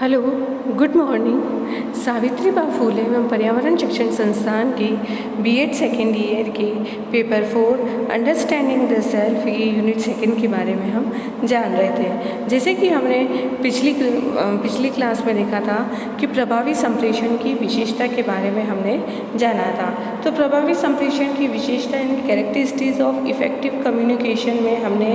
Hello, good morning. Savitribai Phule एवं पर्यावरण शिक्षण संस्थान की बीएड सेकेंड ईयर के पेपर 4 अंडरस्टैंडिंग द सेल्फ ये यूनिट सेकेंड के बारे में हम जान रहे थे। जैसे कि हमने पिछली क्लास में देखा था कि प्रभावी संप्रेषण की विशेषता के बारे में हमने जाना था। तो प्रभावी संप्रेषण की विशेषता and characteristics of effective communication में हमने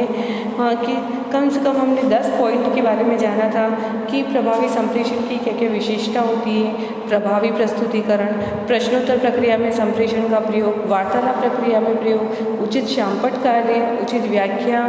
कि कम से कम हमने 10 पॉइंट के बारे में जाना था कि प्रभावी संप्रेषण की क्या क्या विशेषता होती है। प्रभावी प्रस्तुतिकरण, प्रश्नोत्तर प्रक्रिया में संप्रेषण का प्रयोग, वार्तालाप प्रक्रिया में प्रयोग, उचित शामपट कार्य, उचित व्याख्या,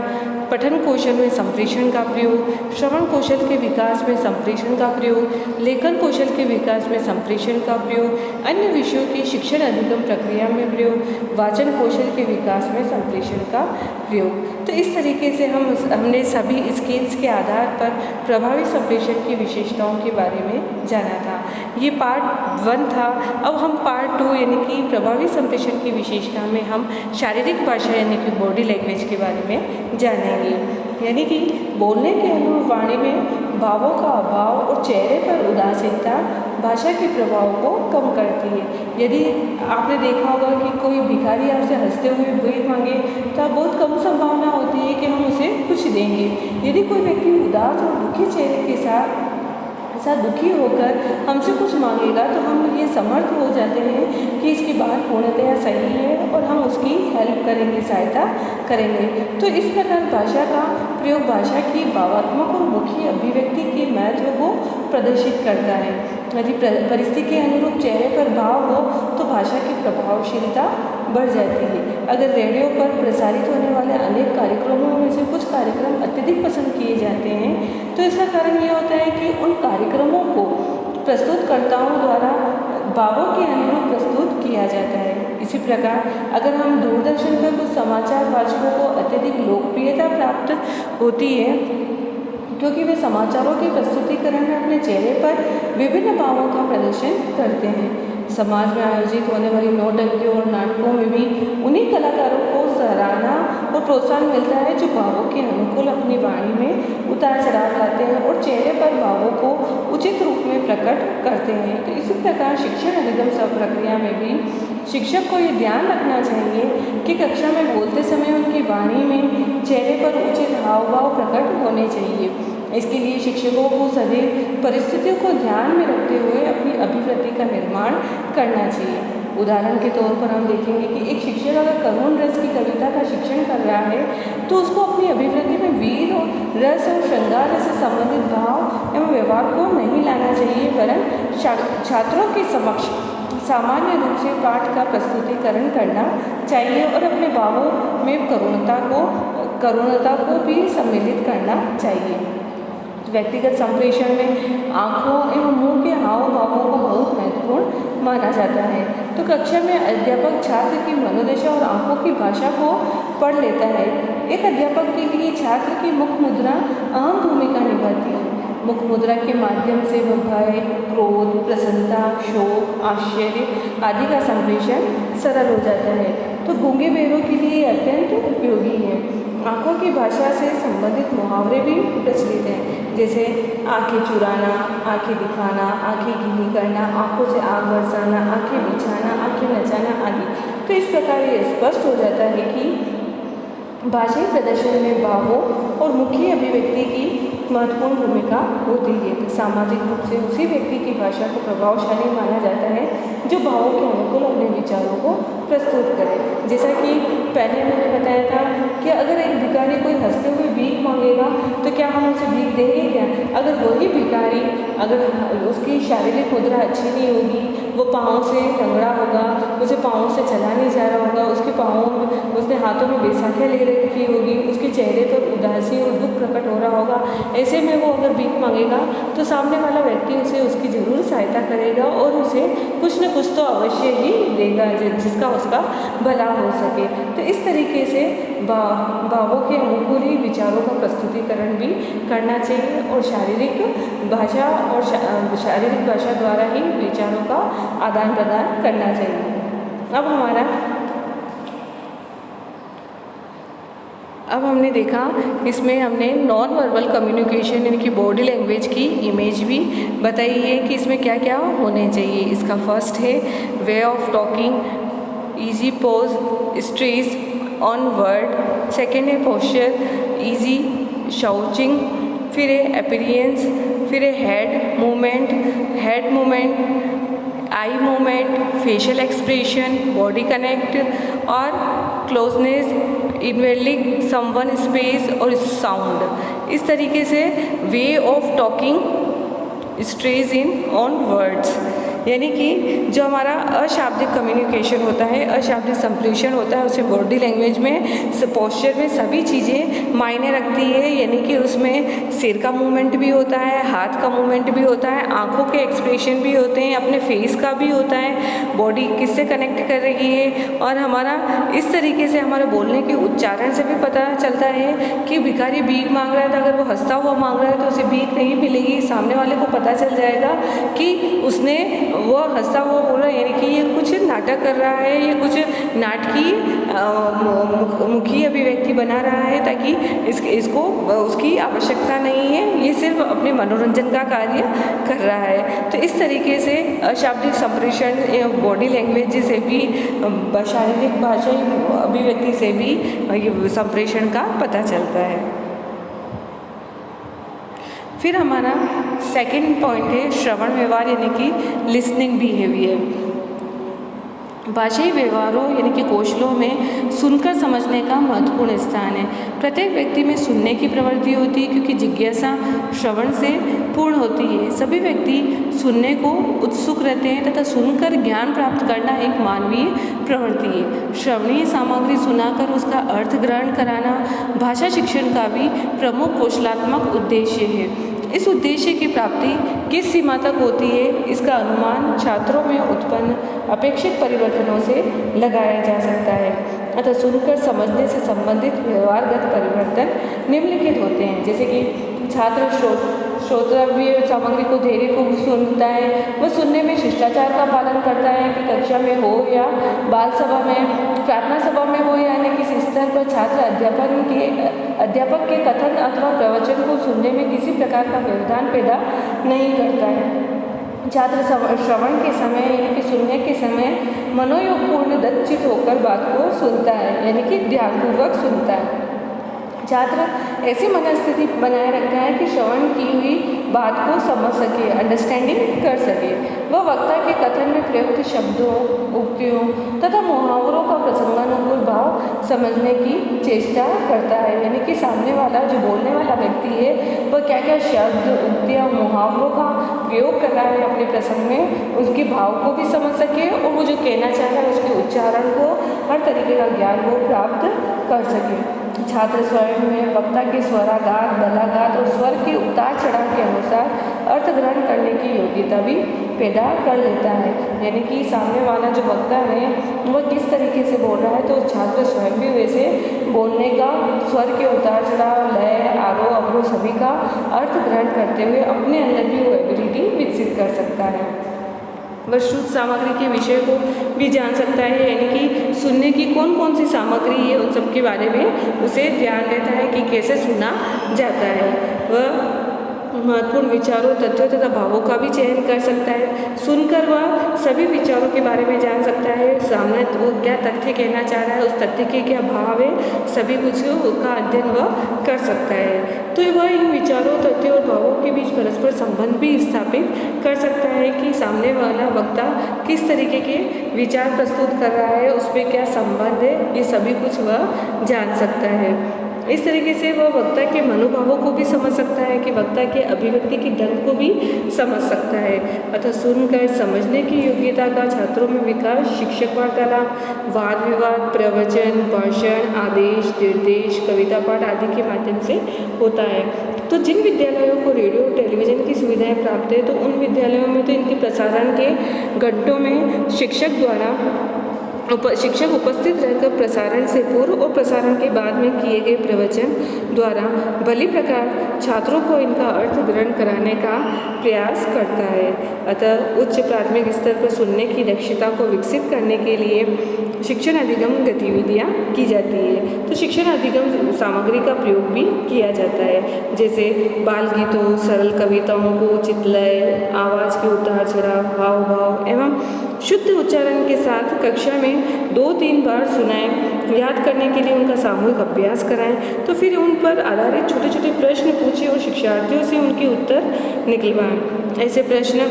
पठन कौशल में संप्रेषण का प्रयोग, श्रवण कौशल के विकास में संप्रेषण का प्रयोग, लेखन कौशल के विकास में संप्रेषण का प्रयोग, अन्य विषयों की शिक्षण अधिगम प्रक्रिया में प्रयोग, वाचन कौशल के विकास में संप्रेषण का प्रयोग। तो इस तरीके से हमने सभी स्केल्स के आधार पर प्रभावी संप्रेषण की विशेषताओं के बारे में जाना था। ये पार्ट 1 था। अब हम पार्ट 2 यानी कि प्रभावी संप्रेषण की विशेषता में हम शारीरिक भाषा यानी कि बॉडी लैंग्वेज के बारे में जानेंगे। यानी कि बोलने के अनुरूप वाणी में भावों का अभाव और चेहरे पर उदासीनता भाषा के प्रभाव को कम करती है। यदि आपने देखा होगा कि कोई भिखारी आपसे हंसते हुए भीख मांगे तो आप बहुत कम संभावना होती है कि हम उसे कुछ देंगे। यदि कोई व्यक्ति उदास और दुखी चेहरे के साथ दुखी होकर हमसे कुछ मांगेगा तो हम ये समर्थ हो जाते हैं कि इसकी बात पूर्णतया सही है और हम उसकी हेल्प करेंगे, सहायता करेंगे। तो इस प्रकार भाषा का प्रयोग भाषा की भावात्मक और मुख्य अभिव्यक्ति के महत्व को प्रदर्शित करता है। यदि परिस्थिति के अनुरूप चेहरे पर भाव हो तो भाषा की प्रभावशीलता बढ़ जाती है। अगर रेडियो पर प्रसारित होने वाले अनेक कार्यक्रमों में से कुछ कार्यक्रम अत्यधिक पसंद किए जाते हैं तो इसका कारण ये होता है कि उन कार्यक्रमों को प्रस्तुतकर्ताओं द्वारा भावों के अनुरूप प्रस्तुत किया जाता है। इसी प्रकार अगर हम दूरदर्शन पर कुछ समाचार वाचकों को अत्यधिक लोकप्रियता प्राप्त होती है क्योंकि वे समाचारों के प्रस्तुतिकरण में अपने चेहरे पर विभिन्न भावों का प्रदर्शन करते हैं। समाज में आयोजित होने वाली नौटंकियों और नाटकों में भी उन्हीं कलाकारों को सराहना और प्रोत्साहन मिलता है जो भावों के अनुकूल अपनी वाणी में उतार चढ़ाव लाते हैं और चेहरे पर भावों को उचित रूप में प्रकट करते हैं। तो इसी प्रकार शिक्षण अधिगम सब प्रक्रिया में भी शिक्षक को ये ध्यान रखना चाहिए कि कक्षा में बोलते समय उनकी वाणी में चेहरे पर उचित हाव भाव प्रकट होने चाहिए। इसके लिए शिक्षकों को सभी परिस्थितियों को ध्यान में रखते हुए अपनी अभिव्यक्ति का निर्माण करना चाहिए। उदाहरण के तौर पर हम देखेंगे कि एक शिक्षक अगर करुण रस की कविता का शिक्षण कर रहा है तो उसको अपनी अभिव्यक्ति में वीर और रस और श्रृंगार से संबंधित भाव एवं व्यवहार को नहीं लाना चाहिए, वरन छात्रों के समक्ष सामान्य रूप से पाठ का प्रस्तुतिकरण करना चाहिए और अपने भावों में करुणता को भी सम्मिलित करना चाहिए। व्यक्तिगत संप्रेषण में आँखों एवं मुंह के हाव भावों को बहुत महत्वपूर्ण माना जाता है। तो कक्षा में अध्यापक छात्र की मनोदशा और आँखों की भाषा को पढ़ लेता है। एक अध्यापक के लिए छात्र की मुख मुद्रा अहम भूमिका निभाती है। मुख मुद्रा के माध्यम से वह भय, क्रोध, प्रसन्नता, शोक, आश्चर्य आदि का संप्रेषण सरल हो जाता है। तो गूंगे बहरों के लिए अत्यंत उपयोगी है। आँखों की भाषा से संबंधित मुहावरे भी प्रचलित हैं, जैसे आंखें चुराना, आंखें दिखाना, आंखें गीली करना, आंखों से आग बरसाना, आंखें बिछाना, आंखें नचाना आदि। तो इस प्रकार ये स्पष्ट हो जाता है कि भाषाई प्रदर्शन में भावों और मुख्य अभिव्यक्ति की महत्वपूर्ण भूमिका होती है। तो सामाजिक रूप से उसी व्यक्ति की भाषा को प्रभावशाली माना जाता है जो भावों के अनुकूल अपने विचारों को प्रस्तुत करे। जैसा कि पहले मैंने बताया था कि अगर एक भिखारी कोई हंसते हुए भीख मांगेगा तो क्या हम उसे भीख देंगे क्या? अगर वही भिखारी अगर उसकी शारीरिक मुद्रा अच्छी नहीं होगी, वो पाँव से लंगड़ा होगा, उसे पाँव से चला नहीं जा रहा होगा, उसके पाँव उसने हाथों में बैसाखियाँ ले रखी होगी, उसके चेहरे पर उदासी और दुख प्रकट हो रहा होगा, ऐसे में वो अगर भीख मांगेगा तो सामने वाला व्यक्ति उसे उसकी ज़रूर सहायता करेगा और उसे कुछ न कुछ तो अवश्य ही देगा जिसका उसका भला हो सके। तो इस तरीके से भावों के अनुकूल ही विचारों का प्रस्तुतिकरण भी करना चाहिए और शारीरिक भाषा द्वारा ही विचारों का आदान प्रदान करना चाहिए। अब अब हमने देखा इसमें हमने नॉन वर्बल कम्युनिकेशन यानी कि बॉडी लैंग्वेज की इमेज भी बताई है कि इसमें क्या क्या होने चाहिए। इसका फर्स्ट है way of talking, easy pause, stress on word. Second है पोस्चर, इजी शाउचिंग। फिर है अपीयरेंस, फिर है head movement, eye movement, facial expression, body connect और क्लोजनेस, इन्वेलिंग समवन स्पेस और साउंड। इस तरीके से way of talking stress in on words, यानी कि जो हमारा अशाब्दिक कम्युनिकेशन होता है, अशाब्दिक संप्रेषण होता है, उसे बॉडी लैंग्वेज में पोस्चर में सभी चीज़ें मायने रखती है। यानी कि उसमें सिर का मूवमेंट भी होता है, हाथ का मूवमेंट भी होता है, आंखों के एक्सप्रेशन भी होते हैं, अपने फेस का भी होता है, बॉडी किससे कनेक्ट कर रही है। और हमारा इस तरीके से हमारे बोलने के उच्चारण से भी पता चलता है कि भिखारी भीख मांग रहा है, तो अगर वो हंसता हुआ मांग रहा है तो उसे भीख नहीं मिलेगी, सामने वाले को पता चल जाएगा कि उसने वो हंसता हुआ बोल रहा है, यानी कि ये कुछ नाटक कर रहा है, ये कुछ नाटकीय मुखी अभिव्यक्ति बना रहा है, ताकि इसको उसकी आवश्यकता नहीं है, ये सिर्फ अपने मनोरंजन का कार्य कर रहा है। तो इस तरीके से अशाब्दिक संप्रेषण बॉडी लैंग्वेज से भी, शारीरिक भाषाई अभिव्यक्ति से भी संप्रेषण का पता चलता है। फिर हमारा सेकंड पॉइंट है श्रवण व्यवहार यानी कि लिसनिंग बिहेवियर। भाषाई व्यवहारों यानी कि कौशलों में सुनकर समझने का महत्वपूर्ण स्थान है। प्रत्येक व्यक्ति में सुनने की प्रवृत्ति होती है, क्योंकि जिज्ञासा श्रवण से पूर्ण होती है। सभी व्यक्ति सुनने को उत्सुक रहते हैं तथा सुनकर ज्ञान प्राप्त करना एक मानवीय प्रवृत्ति है। श्रवणीय सामग्री सुनाकर उसका अर्थ ग्रहण कराना भाषा शिक्षण का भी प्रमुख कौशलात्मक उद्देश्य है। इस उद्देश्य की प्राप्ति किस सीमा तक होती है, इसका अनुमान छात्रों में उत्पन्न अपेक्षित परिवर्तनों से लगाया जा सकता है। अतः सुनकर समझने से संबंधित व्यवहारगत परिवर्तन निम्नलिखित होते हैं, जैसे कि छात्र श्रोतव्य सामग्री को धैर्य को सुनता है, वह सुनने में शिष्टाचार का पालन करता है कि कक्षा में हो या बाल सभा में, प्रार्थना सभा में हो या अन्य किसी स्तर पर छात्र अध्यापक के कथन अथवा प्रवचन को सुनने में किसी प्रकार का व्यवधान पैदा नहीं करता है। छात्र श्रवण के समय यानी कि सुनने के समय मनोयोगपूर्ण दक्षित होकर बात को सुनता है, यानी कि ध्यानपूर्वक सुनता है। छात्र ऐसी मनस्थिति बनाए रखता है कि श्रवण की हुई बात को समझ सके, अंडरस्टैंडिंग कर सके। वह वक्ता के कथन में प्रयुक्त शब्दों, उक्तियों तथा मुहावरों का प्रसंगानुकूल भाव समझने की चेष्टा करता है, यानी कि सामने वाला जो बोलने वाला व्यक्ति है वह क्या क्या शब्द, उक्तियाँ, मुहावरों का प्रयोग कर रहा है अपने प्रसंग में, उसके भाव को भी समझ सके और वो जो कहना चाह रहा है उसके उच्चारण को, हर तरीके का ज्ञान वो प्राप्त कर सके। छात्र स्वयं में वक्ता के स्वराघात, दलाघात और स्वर के उतार चढ़ाव के अनुसार अर्थ ग्रहण करने की योग्यता भी पैदा कर लेता है, यानी कि सामने वाला जो वक्ता है वह किस तरीके से बोल रहा है तो छात्र स्वयं भी वैसे बोलने का, स्वर के उतार चढ़ाव, लय, आरोह अवरोह सभी का अर्थ ग्रहण करते हुए अपने अंदर भी वो एबिलिटी विकसित कर सकता है। वह शुद्ध सामग्री के विषय को भी जान सकता है, यानी कि सुनने की कौन कौन सी सामग्री है उन सब के बारे में उसे ध्यान रहता है कि कैसे सुना जाता है। वह महत्वपूर्ण विचारों, तथ्यों तथा भावों का भी चयन कर सकता है। सुनकर वह सभी विचारों के बारे में जान सकता है, सामने वो क्या तथ्य कहना चाह रहा है, उस तथ्य के क्या भाव है, सभी कुछ का अध्ययन वह कर सकता है। तो वह इन विचारों, तथ्यों और भावों के बीच परस्पर संबंध भी स्थापित कर सकता है कि सामने वाला वक्ता किस तरीके के विचार प्रस्तुत कर रहा है, उस पर क्या संबंध है, ये सभी कुछ वह जान सकता है। इस तरीके से वह वक्ता के मनोभावों को भी समझ सकता है कि वक्ता के अभिव्यक्ति की ढंग को भी समझ सकता है। अतः सुनकर समझने की योग्यता का छात्रों में विकास शिक्षक वार्तालाप, वाद विवाद, प्रवचन, भाषण, आदेश, निर्देश, कविता पाठ आदि के माध्यम से होता है। तो जिन विद्यालयों को रेडियो टेलीविज़न की सुविधाएं प्राप्त है तो उन विद्यालयों में तो इनके प्रसारण के घंटों में शिक्षक द्वारा शिक्षक उपस्थित रहकर प्रसारण से पूर्व और प्रसारण के बाद में किए गए प्रवचन द्वारा भली प्रकार छात्रों को इनका अर्थ ग्रहण कराने का प्रयास करता है। अतः उच्च प्राथमिक स्तर पर सुनने की दक्षता को विकसित करने के लिए शिक्षण अधिगम गतिविधियाँ की जाती है। तो शिक्षण अधिगम सामग्री का प्रयोग भी किया जाता है, जैसे बाल गीतों, सरल कविताओं को उचित लय, आवाज़ के उतार चढ़ाव, हाव भाव एवं शुद्ध उच्चारण के साथ कक्षा में 2-3 बार सुनाएं, याद करने के लिए उनका सामूहिक अभ्यास कराएं, तो फिर उन पर आधारित छोटे छोटे प्रश्न पूछें और शिक्षार्थियों से उनके उत्तर निकलवाएं। ऐसे प्रश्न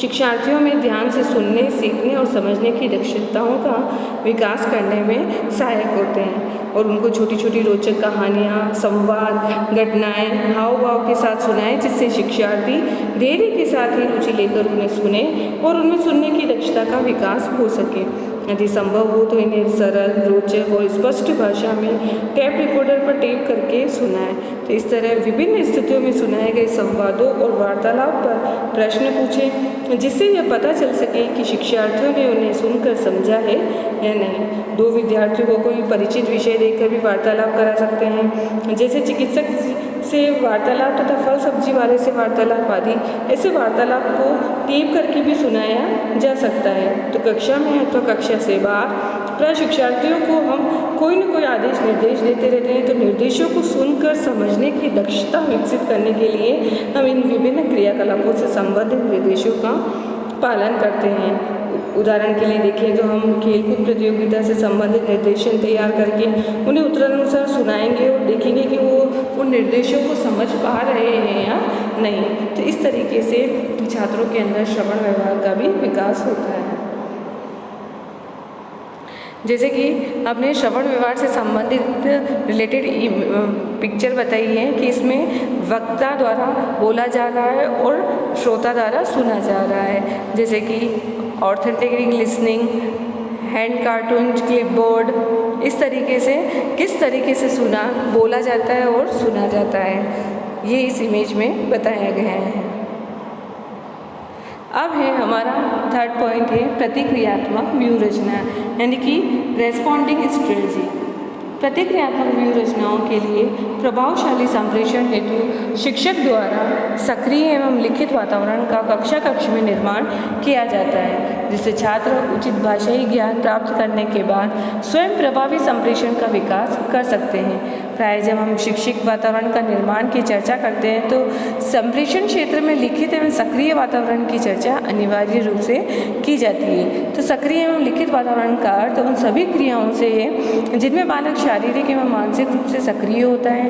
शिक्षार्थियों में ध्यान से सुनने, सीखने और समझने की दक्षताओं का विकास करने में सहायक होते हैं और उनको छोटी छोटी रोचक कहानियाँ, संवाद, घटनाएं, हाव भाव के साथ सुनाएं, जिससे शिक्षार्थी धैर्य के साथ ही रुचि लेकर उन्हें सुने और उनमें सुनने की दक्षता का विकास हो सके। यदि संभव हो तो इन्हें सरल, रोचक और स्पष्ट भाषा में टेप रिकॉर्डर पर टेप करके सुनाएं। तो इस तरह विभिन्न स्थितियों में सुनाए गए संवादों और वार्तालाप पर प्रश्न पूछें, जिससे यह पता चल सके कि शिक्षार्थियों ने उन्हें सुनकर समझा है या नहीं। 2 विद्यार्थियों को कोई परिचित विषय देकर भी वार्तालाप करा सकते हैं, जैसे चिकित्सक से वार्तालाप तथा फल सब्जी वाले से वार्तालाप आदि। ऐसे वार्तालाप को टेप करके भी सुनाया जा सकता है। तो कक्षा में अथवा कक्षा से बाहर प्राय शिक्षार्थियों को हम कोई न कोई आदेश निर्देश देते रहते हैं। तो निर्देशों को सुनकर समझने की दक्षता विकसित करने के लिए हम इन विभिन्न क्रियाकलापों से संबंधित निर्देशों का पालन करते हैं। उदाहरण के लिए देखें तो हम खेलकूद प्रतियोगिता से संबंधित निर्देशन तैयार करके उन्हें उत्तरानुसार सुनाएंगे और देखेंगे कि वो उन निर्देशों को समझ पा रहे हैं या नहीं। तो इस तरीके से छात्रों के अंदर श्रवण व्यवहार का भी विकास होता है। जैसे कि आपने श्रवण व्यवहार से संबंधित रिलेटेड पिक्चर बताई है कि इसमें वक्ता द्वारा बोला जा रहा है और श्रोता द्वारा सुना जा रहा है, जैसे कि authentic listening, hand cartoon, clipboard, इस तरीके से किस तरीके से बोला जाता है और सुना जाता है, ये इस इमेज में बताया गया है। अब है हमारा 3rd पॉइंट है प्रतिक्रियात्मक व्यूहरचना, यानी कि रेस्पॉन्डिंग स्ट्रेटजी। प्रतिक्रियात्मक व्यूहरचनाओं के लिए प्रभावशाली संप्रेषण हेतु शिक्षक द्वारा सक्रिय एवं लिखित वातावरण का कक्ष में निर्माण किया जाता है, जिससे छात्र उचित भाषाई ज्ञान प्राप्त करने के बाद स्वयं प्रभावी संप्रेषण का विकास कर सकते हैं। प्राय जब हम शिक्षक वातावरण का निर्माण की चर्चा करते हैं तो संप्रेषण क्षेत्र में लिखित एवं सक्रिय वातावरण की चर्चा अनिवार्य रूप से की जाती है। तो सक्रिय एवं लिखित वातावरण का अर्थ उन सभी क्रियाओं से है जिनमें बालक शारीरिक एवं मानसिक रूप से सक्रिय होता है।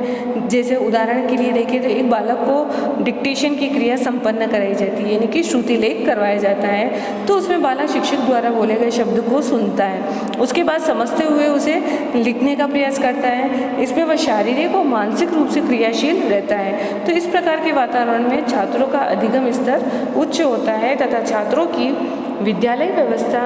जैसे उदाहरण के लिए देखें तो एक बालक को डिक्टेशन की क्रिया संपन्न कराई जाती है, यानी कि श्रुति लेख करवाया जाता है। तो उसमें बालक शिक्षक द्वारा बोले गए शब्द को सुनता है, उसके बाद समझते हुए उसे लिखने का प्रयास करता है। इसमें वह शारीरिक और मानसिक रूप से क्रियाशील रहता है। तो इस प्रकार के वातावरण में छात्रों का अधिगम स्तर उच्च होता है तथा छात्रों की विद्यालय व्यवस्था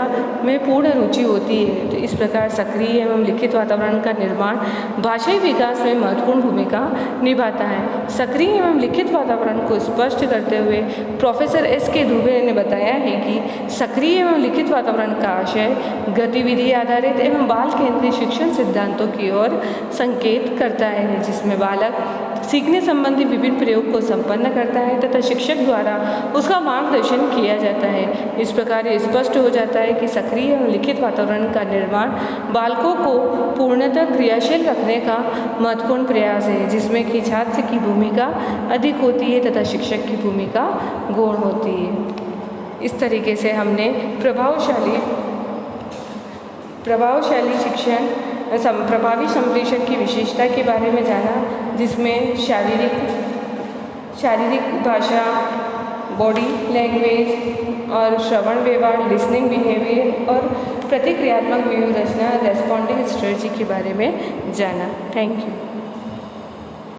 में पूर्ण रुचि होती है। तो इस प्रकार सक्रिय एवं लिखित वातावरण का निर्माण भाषाई विकास में महत्वपूर्ण भूमिका निभाता है। सक्रिय एवं लिखित वातावरण को स्पष्ट करते हुए प्रोफेसर S.K. दुबे ने बताया है कि सक्रिय एवं लिखित वातावरण का आशय गतिविधि आधारित एवं बाल केंद्रित शिक्षण सिद्धांतों की ओर संकेत करता है, जिसमें बालक सीखने संबंधी विभिन्न प्रयोग को संपन्न करता है तथा शिक्षक द्वारा उसका मार्गदर्शन किया जाता है। इस प्रकार ये स्पष्ट हो जाता है कि सक्रिय एवं लिखित वातावरण का निर्माण बालकों को पूर्णतः क्रियाशील रखने का महत्वपूर्ण प्रयास है, जिसमें कि छात्र की भूमिका अधिक होती है तथा शिक्षक की भूमिका गौण होती है। इस तरीके से हमने प्रभावशाली शिक्षण प्रभावी संप्रेषण की विशेषता के बारे में जाना, जिसमें शारीरिक भाषा, बॉडी लैंग्वेज और श्रवण व्यवहार, लिसनिंग बिहेवियर और प्रतिक्रियात्मक व्यूहरचना रेस्पॉन्डिंग स्ट्रेटजी के बारे में जाना। Thank you.